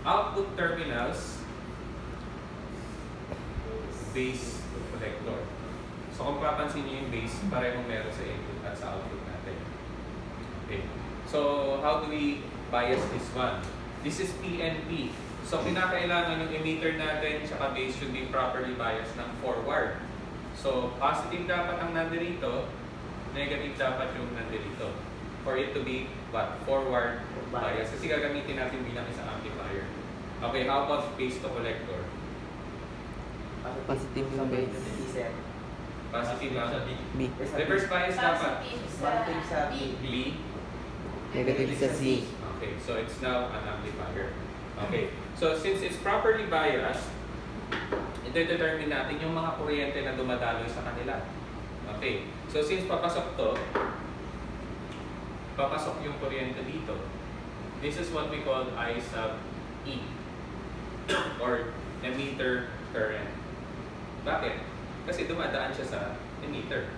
Output terminals, base collector. So kung papansin niyo yung base, parehong meron sa input at sa output natin. Okay. So how do we bias this one? This is PNP. So kinakailangan yung emitter natin tsaka base should be properly biased ng forward. So positive dapat ang nandito, negative dapat yung nandito. For it to be what? Forward bias. Kasi gagamitin natin bilang isang amplifier. Okay, how about base to collector? Positive yung base. Positive ang B. reverse bias dapat. Positive sa B. B. Negative sa C. Okay, so it's now an amplifier. Okay, so since it's properly biased, ito-determine natin yung mga kuryente na dumadaloy sa kanila. Okay, so since papasok to, papasok yung kuryente dito. This is what we call I sub E or emitter current. Bakit? Kasi dumadaan siya sa emitter.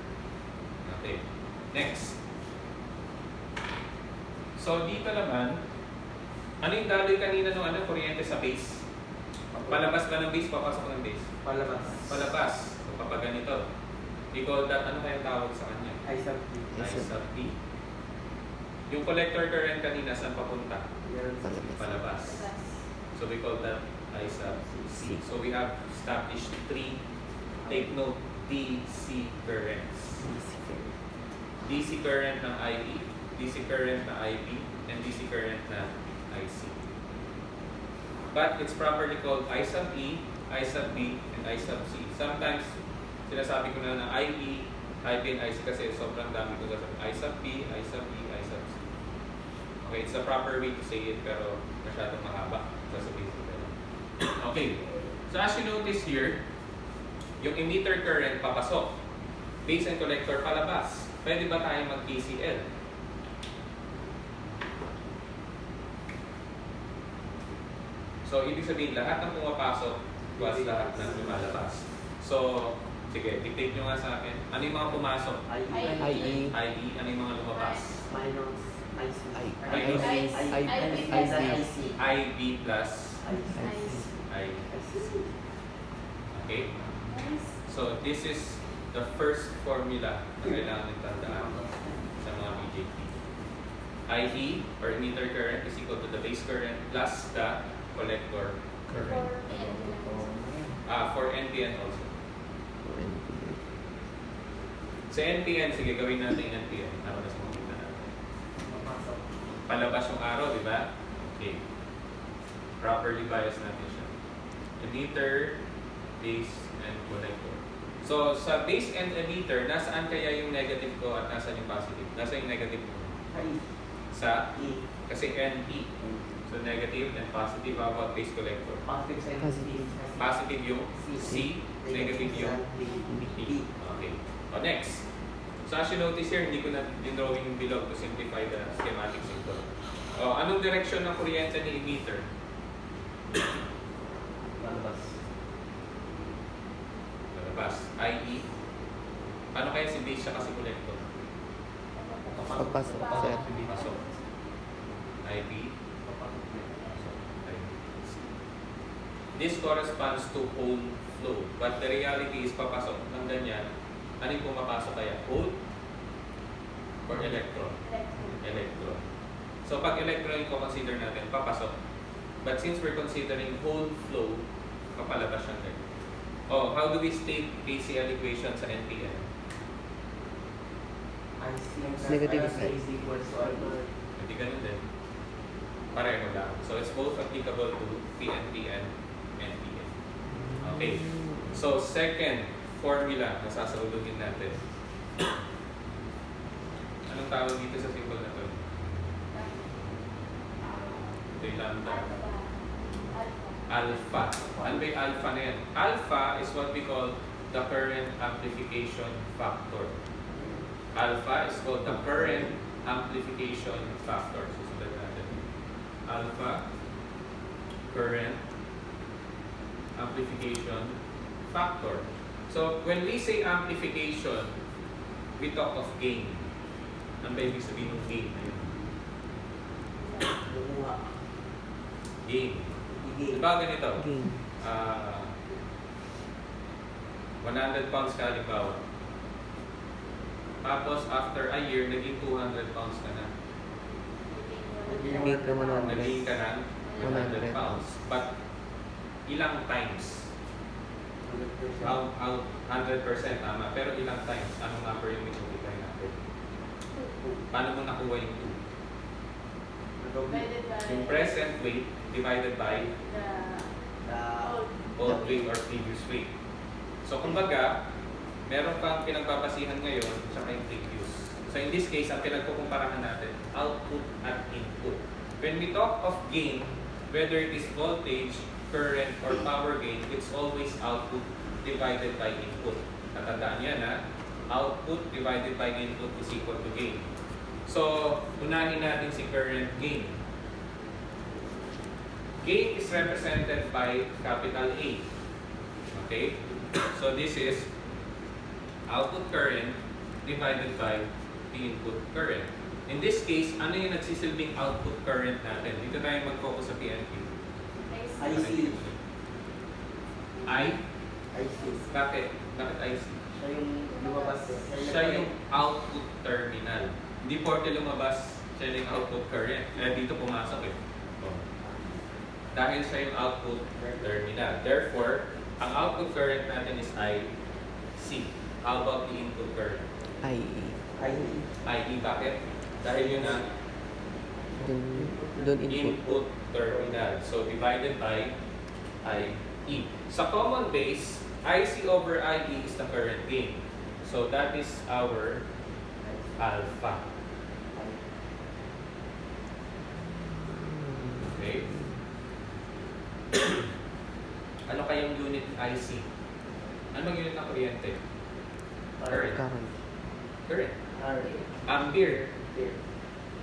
Okay, next. So dito naman, ano yung daloy kanina ng kuryente sa base? Palabas ba ng base? Papasok ng base? Palabas. Palabas. So kapag ganito, we call that, ano kayang tawag sa kanya? I sub B. I sub B. Yung collector current kanina, saan papunta? Palabas. So we call that I sub C. So we have established three, take note, DC currents. DC current ng IE, DC current na IB, and DC current na IC. But it's properly called I sub E, I sub B, and I sub C. Sometimes, sinasabi ko na IE, IB, and IC kasi sobrang dami ko sasabihin. I sub B, I sub E, I sub C. Okay, it's the proper way to say it, pero masyadong mahaba. Sasabihin ko pero. Okay, so as you notice here, yung emitter current papasok, base and collector palabas. Pwede ba tayo mag-KCL? So, ibig sabihin, lahat ng pumapasok plus lahat ng lumalabas. So, sige, dictate nyo nga sa akin. Ano yung mga pumasok? IE. IE. Ano yung mga lumabas? Minus IC. IB plus IC. Okay? So, this is the first formula na kailangan tandaan sa mga BJT. IE, or emitter current, is equal to the base current plus the collector current. For NPN also. Sa NPN, sige, gawin natin yung NPN. Para mas makita natin. Palabas yung arrow, di ba? Okay. Properly bias natin siya. Emitter, base, and collector. So, sa base and emitter, nasaan kaya yung negative ko at nasaan yung positive? Nasaan yung negative ko? Sa E. Kasi NE. So, negative and positive. How about base collector? Positive sa B. Positive yung C, negative yung B. Okay. O, next. So, as you notice here, hindi ko na drawing yung below to simplify the schematics ito. O, anong direction ng kuryente ni emitter? Palabas. Palabas. IE. Paano kaya si base siya kasi collector? Papasok, sir. Pasok. IB. This corresponds to whole flow. But the reality is, papasok ng ganyan, ano yung pumapasok kaya? Whole or electron? Electron. So pag electron yung consider natin, papasok. But since we're considering whole flow, papalabas siyang ganyan. Oh, how do we state KCL equation sa NPN? Negative is equal to Hindi ganun din. Pareho lang. So it's both applicable to PNP and NPN. Okay. So second formula na sasagutin natin. Anong tawag dito sa symbol na to? Ito yung lambda. Alpha. Ano ba yung alpha na yan? Alpha is what we call the current amplification factor. Alpha is called the current amplification factor. Susunod natin. Alpha, current amplification factor. So, when we say amplification, we talk of gain. Ano ba ibig sabihin ng gain? Gain. Diba ganito? Gain. 100 pounds ka halimbawa. Tapos after a year, naging 200 pounds ka na. Gain ka 100. Naging ka ng 100 100 pounds. But ilang times? 100%. 100% tama. Pero ilang times? Anong number yung multiply natin? Paano mo nakuha yung 2? Yung present weight divided by old weight or previous weight. So kumbaga, meron kang pinagbabasihan ngayon tsaka yung previous. So in this case, ang pinagkukumparahan natin, output at input. When we talk of gain, whether it is voltage, current, or power gain, it's always output divided by input. Natandaan yan ha? Output divided by input is equal to gain. So, unahin natin si current gain. Gain is represented by capital A. Okay? So, this is output current divided by the input current. In this case, ano yung nagsisilbing output current natin? Dito tayo mag-focus sa PNP. IC. IC. Bakit? Bakit IC? Siya yung lumabas. Siya yung output terminal. Hindi porke lumabas, siya yung output current. Dito pumasok eh. Dahil siya yung output terminal. Therefore, ang output current natin is IC. How about the input current? IE. IE, bakit? Dahil yun ang Doon input. input terminal. So, divided by IE. Sa common base, IC over IE is the current gain. So, that is our alpha. Okay? Ano kayang unit IC? Anong unit ng kuryente? Current. Current. Ampere.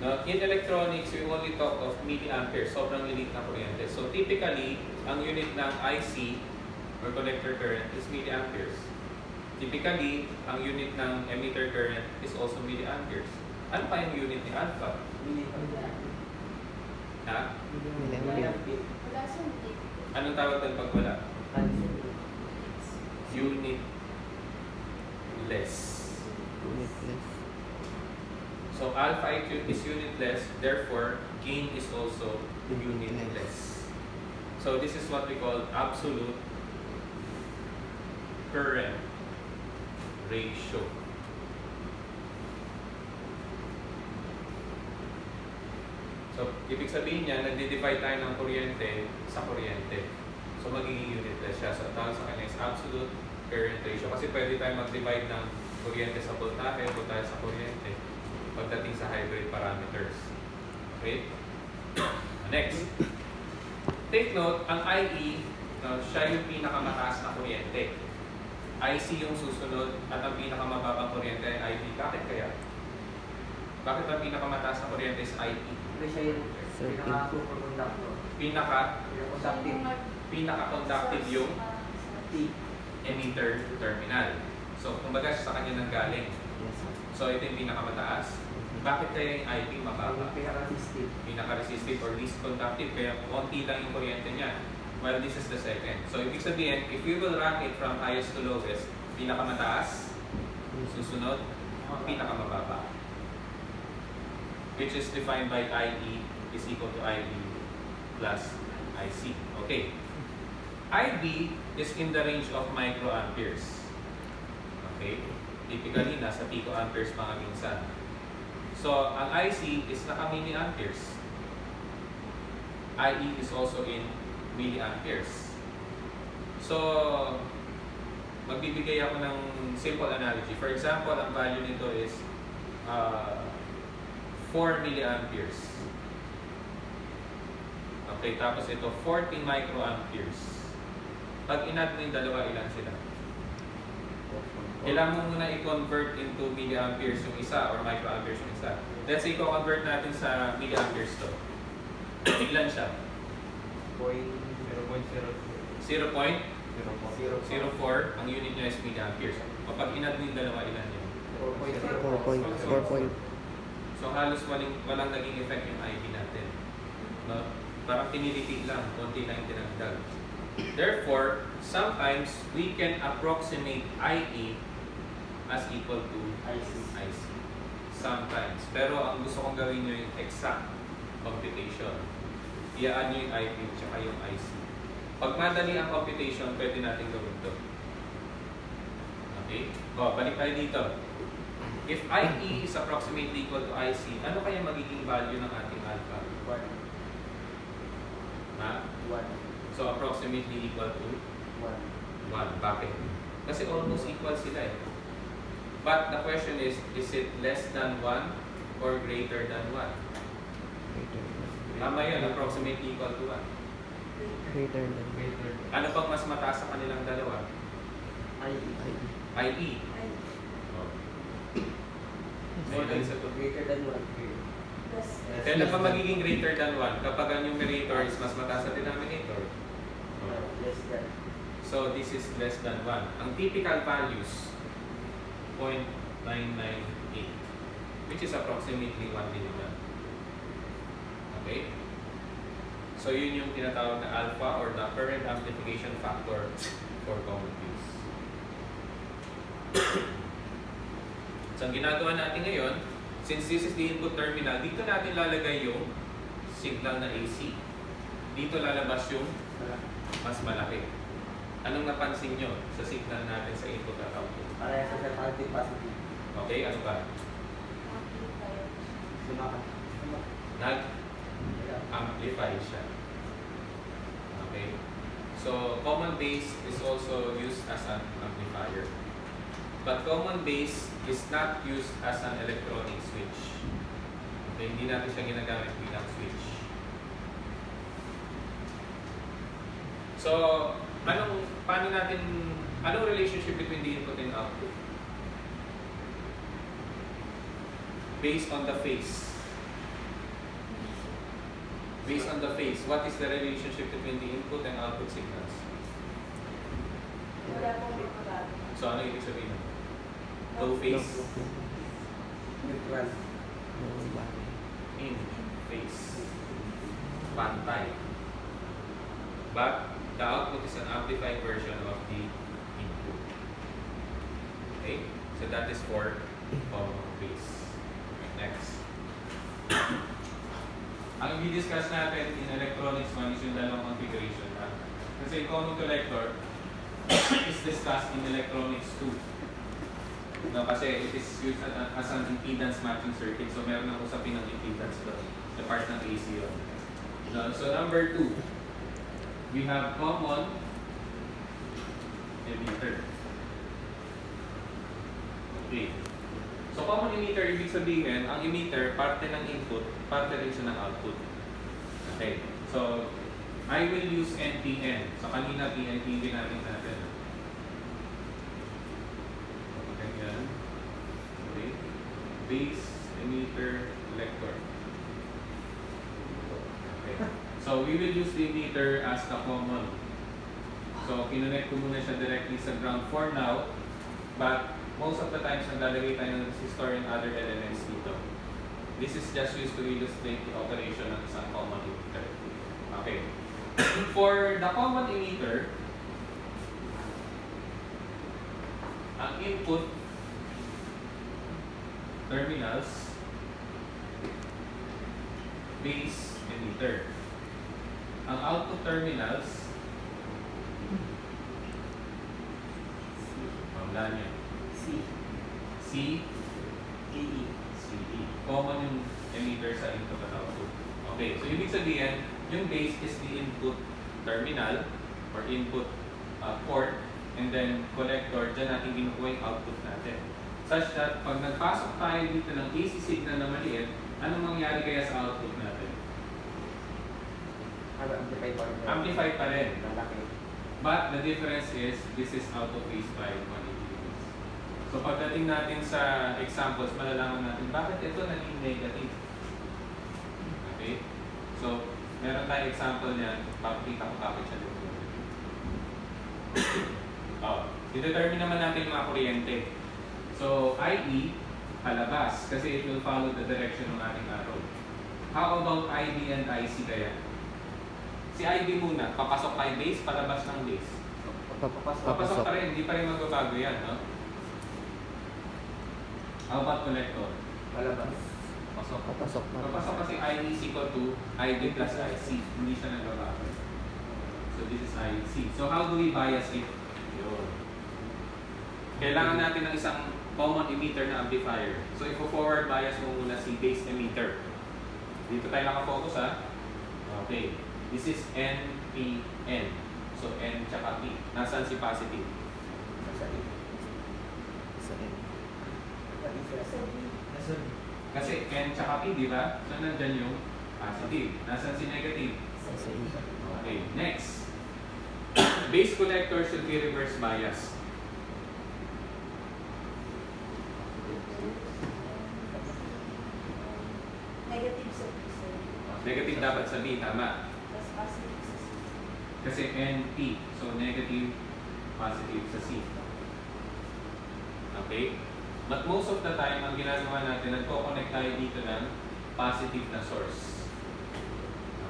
No, in electronics, we only talk of milliampere. Sobrang lilit na kuryente. So, typically, ang unit ng IC or collector current is milliamperes. Typically, ang unit ng emitter current is also milliamperes. Ano pa yung unit ni alpha? Ha? Milliampere. Anong tawag doon pag wala? Unit less. Unitless. So alpha is unitless, therefore gain is also unitless. So this is what we call absolute current ratio. So ibig sabihin niya, nagdi-divide tayo ng kuryente sa kuryente. So magiging unitless siya. So tawag sa kanya is absolute current ratio. Kasi pwede tayo mag-divide ng kuryente sa voltahe, voltahe sa kuryente pagdating sa hybrid parameters. Okay? Next. Take note, ang IE, siya yung pinakamataas na kuryente. IC yung susunod at ang pinakamababang kuryente ay IB. Bakit kaya? Bakit ang pinakamataas na kuryente is IE? Siya yung pinaka-superconductor. Pinaka-conductive yung emitter terminal. So, kumbaga sa kanya nang galing. Yes. So, ito yung pinakamataas. Bakit kaya yung IB mababa? Pinaka-resistive or least conductive. Kaya konti lang yung kuryente niya. Well, this is the second. So, ibig sabihin, if we will rank it from highest to lowest, pinakamataas, susunod, pinakamababa. Which is defined by IE is equal to IB plus IC. Okay. IB is in the range of microamperes. Okay. Typically, nasa picoamperes pa nga minsan. So, ang IC is naka-milliamperes. IE is also in milliamperes. So, magbibigay ako ng simple analogy. For example, ang value nito is 4 milliamperes. Okay, tapos ito 40 microamperes. Pag in-add mo yung dalawa, ilan sila? Kailangan mo muna i-convert into milliamperes yung isa or microamperes yung isa. Let's say, i-convert natin sa milliamperes to. Ilan siya? 0.04. Ang unit niya is milliamperes. Kapag in-add mo yung dalawa, ilan yun? 4 point. So halos walang naging effect yung IB natin. No? Parang pinilitik lang, konti lang yung tinagdag. Therefore, sometimes we can approximate IE as equal to IC. Sometimes. Pero ang gusto kong gawin nyo yung exact computation. Iyaan nyo yung IP at yung IC. Pag madali ang computation, pwede natin gawin ito. Okay? O, balik tayo dito. If IE is approximately equal to IC, ano kaya magiging value ng ating alpha? 1. Ha? 1. So, approximately equal to 1. 1. Bakit? Kasi almost equal sila eh. But the question is it less than 1 or greater than 1? Greater than. Tama yun, approximately equal to 1. Greater than. Ano pang mas mataas sa kanilang dalawa? IE. IE. Oh. May ilan sa to? Greater than 1. Kailan pa magiging greater than 1? Kapag ang numerator is mas mataas sa denominator. Less than. So, this is less than 1. Ang typical values, 0.998, which is approximately 1 din naman. Okay? So, yun yung tinatawag na alpha or the current amplification factor for common use. So, ang ginagawa natin ngayon, since this is the input terminal, dito natin lalagay yung signal na AC. Dito lalabas yung mas malaki. Anong napansin nyo sa signal natin sa input at output? Parehas sa positive positive. Okay, ano ba? Sumakat. Nag-amplify siya. Okay? So, common base is also used as an amplifier. But common base is not used as an electronic switch. Okay, hindi natin siya ginagamit bilang switch. So, anong relationship between the input and output? Based on the phase. Based on the phase, what is the relationship between the input and output signals? So, ano ibig sabihin? No phase. Neutral. No body. In phase. Pantay. But the output is an amplified version of the input. Okay? So that is for common base. Next. Ang i-discuss natin in electronics one is yung dalawang configuration. Kasi common collector is discussed in electronics 2. No, kasi it is used as an impedance matching circuit. So meron ang usapin ng impedance doon. The part ng AC yun. No, so number 2. We have common emitter. Okay. So common emitter, ibig sabihin, ang emitter, parte ng input, parte rin siya ng output. Okay. So, I will use NPN. So kanina PNP natin natin. Okay, yan. Okay. Base, emitter, collector. Okay. So, we will use the emitter as the common. So, kinonect ko muna siya directly sa ground for now. But, most of the times, naglalagay tayo ng resistor and other elements dito. This is just used to illustrate the operation ng isang common emitter. Okay. For the common emitter, ang input terminals, base, emitter. Ang output terminals, wala niya. C. C, E. CE. Common yung emitter sa input at output. Okay, so ibig sabihin, yung base is the input terminal or input port, and then collector, dyan natin kinukuha yung output natin. Such that, pag nagpasok tayo dito ng AC signal na maliit, anong mangyari kaya sa output natin? Amplify pa rin. Amplify pa rin. Malaki. But the difference is, this is out of phase by 180 degrees. So pagdating natin sa examples, malalaman natin bakit ito naging negative. Okay? So, meron tayong example niyan, papakita ko bakit siya dito. Determine naman natin yung mga kuryente. So, IE, palabas, kasi it will follow the direction ng ating arrow. How about IB and IC kaya? Si IB muna, papasok kay base, palabas ng base. Papasok Papasok. pa rin, hindi pa rin magbabago yan, no? How about collector? Palabas. Pasok. Papasok na. Papasok kasi IE is equal to IB plus IC. Hindi siya nagbabago. So this is IC. So how do we bias it? Yun. Kailangan natin ng isang common emitter na amplifier. So ifo-forward bias mo muna si base emitter. Dito tayo nakafocus ha. Okay. This is NPN. So N tsaka P. Nasaan si positive? Nasa E. Sa end. Nasa B. Kasi N tsaka P, di ba? So nandyan yung positive. Nasaan si negative? Sa E. Okay, next. Base collector should be reverse bias. Negative sa B. Negative dapat sa B, tama. Tapos positive sa C. Kasi NP. So negative, positive sa C. Okay? But most of the time, ang ginagawa natin, nagko-connect tayo dito ng positive na source.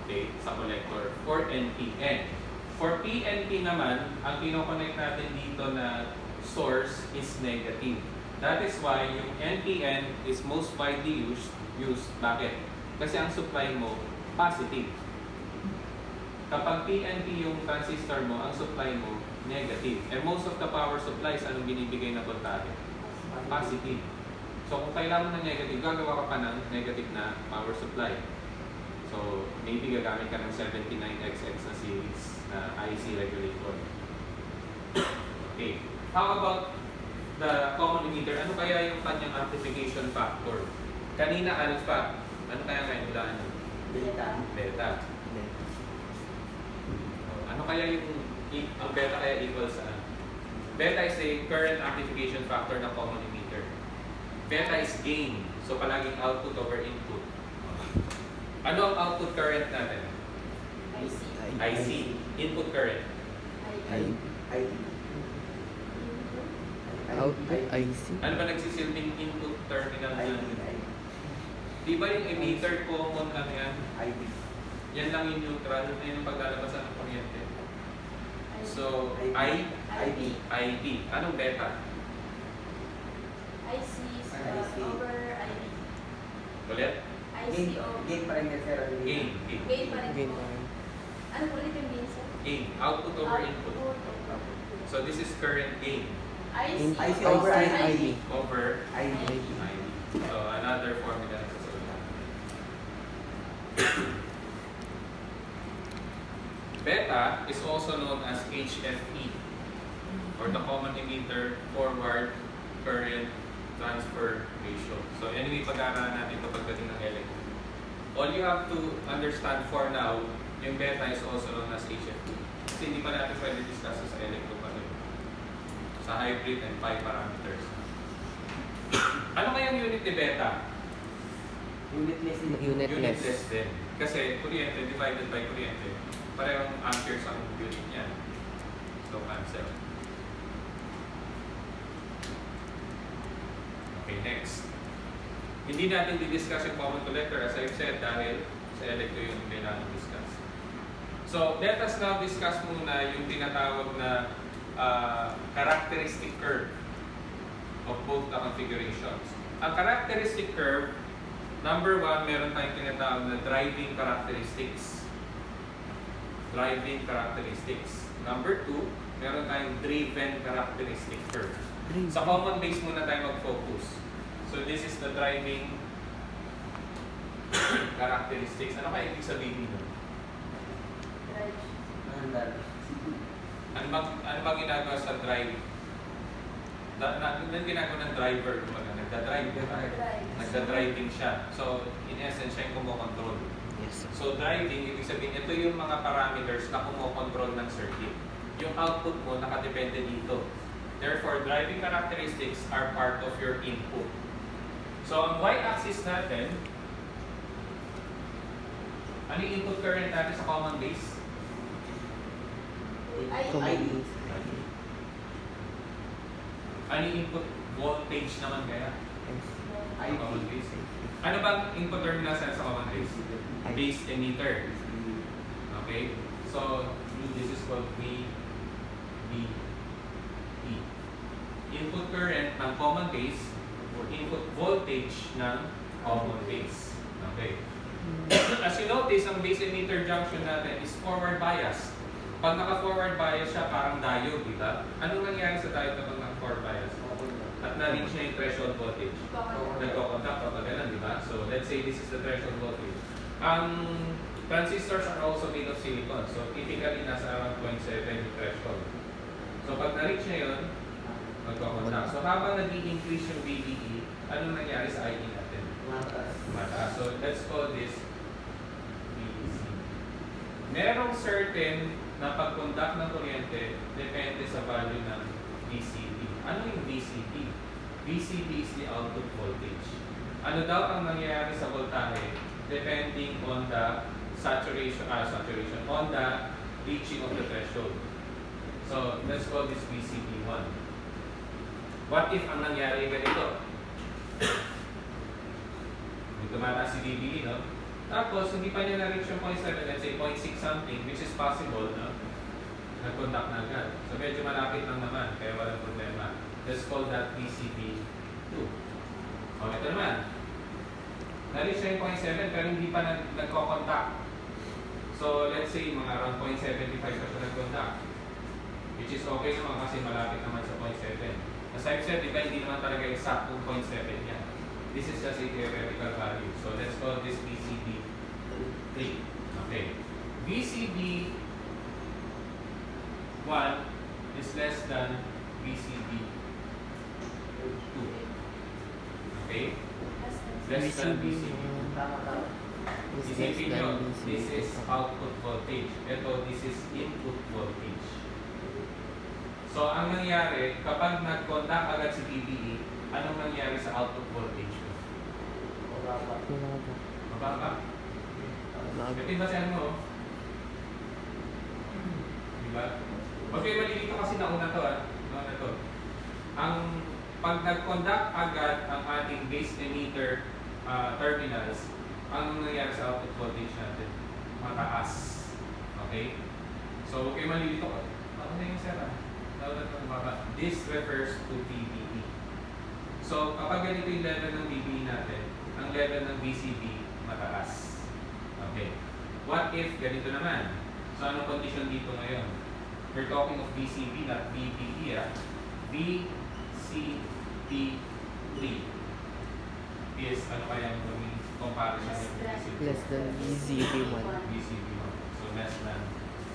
Okay? Sa collector. For NPN. For PNP naman, ang kinoconnect natin dito na source is negative. That is why yung NPN is most widely used. Bakit? Kasi ang supply mo, positive. Kapag PNP yung transistor mo, ang supply mo, negative. And most of the power supplies, anong binibigay na voltage? Positive. So kung kailangan ng negative, gagawa ka pa ng negative na power supply. So maybe gagamit ka ng 79XX na series na IC regulator. Okay. How about the common emitter? Ano kaya yung kanyang amplification factor? Kanina alpha. Ano kaya ngayon hulaan nyo? Beta. Beta. Ano kaya yung beta kaya equals saan? Beta is a current amplification factor ng common emitter. Beta is gain. So palaging output over input. Ano ang output current natin? IC. IC. Input current. I. I. Output IC. Ano ba nagsisilbing input terminal I. na? Di ba yung emitter common lang yan? I. Yan lang yung neutral. Yan yung paglalabasan ng kuryente. So, IB. IB. Anong beta? IC over IB. Ulit? IC Gain. over Gain pa rin yan, sir. Gain. Gain. gain pa rin Gain po. pa rin. Ano po ulit yung gain sir? Gain. Output over input. Output over. So, this is current gain IC IC over over IB. over IB. IB. So, another formula na sasabihin. Beta is also known as HFE or the common emitter forward current transfer ratio. So anyway, pag-aaralan natin ito pagdating ng electro. All you have to understand for now, yung beta is also known as HFE. Kasi hindi pa natin pwede discuss sa electro pa rin. Sa hybrid and pi parameters. Ano kayang unit ni beta? Unitless. Unitless. Din. Kasi kuryente divided by kuryente, parehong amperes ang unit niya. So cancel. Okay, next. Hindi natin di-discuss yung common collector as I've said dahil sa electro yung kailangan discuss. So let us now discuss muna yung tinatawag na characteristic curve of both the configurations. Ang characteristic curve, number 1, meron tayong tinatawag na driving characteristics. Driving characteristics. Number 2, meron tayong driven characteristic curve. Sa common base muna tayo mag-focus. So this is the driving characteristics. Ano kaya ibig sabihin nito? Ano bang ginagawa sa drive? Ano ginagawa ng driver? Nagda-drive. Nagda-driving siya. So, in essence, siya yung kumokontrol. Yes, sir. So, driving, ibig sabihin, ito yung mga parameters na kumokontrol ng circuit. Yung output mo, nakadepende dito. Therefore, driving characteristics are part of your input. So, ang y-axis natin, ano yung input current natin sa common base? Common. Ano yung input voltage naman kaya? Yes. Common base. Ano bang input terminal sa common base? Base emitter. Okay? So, this is called VBE. Input current ng common base or input voltage ng common base. Okay. As you notice, ang base emitter junction natin is forward bias. Pag naka-forward bias siya, parang diode, di ba? Anong nangyari sa diode kapag naka-forward bias? At na-reach na yung threshold voltage. Nagko-contact kapag ganun, di ba? So, let's say this is the threshold voltage. Ang transistors are also made of silicon. So, typically, nasa around 0.7 yung threshold. So, pag na-reach na yun, magko-contact. So, habang nag-i-increase yung VBE, anong nangyari sa ID natin? Mataas. So, let's call this VBC. Merong certain na pag-conduct ng kuryente depende sa value ng VCB. Ano yung VCB? VCB is the output voltage. Ano daw ang nangyayari sa voltahe depending on the saturation, on the reaching of the threshold. So, let's call this VCB1. What if ang nangyari ganito? May tumataas si VBE, no? Tapos, hindi pa niya na-reach yung 0.7, let's say 0.6 something, which is possible, no? Nag-conduct na agad. So, medyo malapit lang naman, kaya walang problema. Let's call that VCB2. O, ito naman. Na-reach na yung 0.7, pero hindi pa nagko-contact. So, let's say, mga around 0.75 pa siya nag-conduct. Which is okay naman kasi malapit naman sa 0.7. As I've said, diba, hindi naman talaga exact 0.7 yan. This is just a theoretical value. So let's call this VCB3. Okay. VCB1 is less than VCB2. Okay? Less than VCB2. Isipin nyo, this is output voltage. Ito, this is input voltage. So, ang nangyari, kapag nag-conduct agad si VBE, anong nangyari sa output voltage mo? Mababa. Ito yung basahan mo. Diba? Huwag kayo malilito kasi nauna to. Nauna to. Ang pag nag-conduct agad ang ating base emitter terminals, anong nangyari sa output voltage natin? Mataas. Okay? So, huwag kayo malilito. Ako na yung sera. This refers to VBE. So, kapag ganito yung level ng VBE natin, ang level ng VCB mataas. Okay. What if ganito naman? So, anong condition dito ngayon? We're talking of VCB, not VBE. VCB3 is, ano kaya yung comparison ng VCB? Less than VCB1. VCB1. So, less than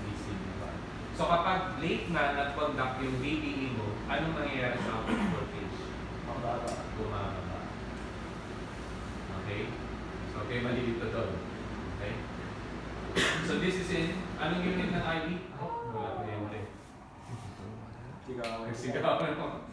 VCB1. So, kapag late na nag-conduct yung VBE mo, anong nangyayari sa output voltage? Bumababa. Okay? So, okay, malilito doon. Okay? So, this is in, anong unit ng IB? Wala pa yun. Sigawan mo.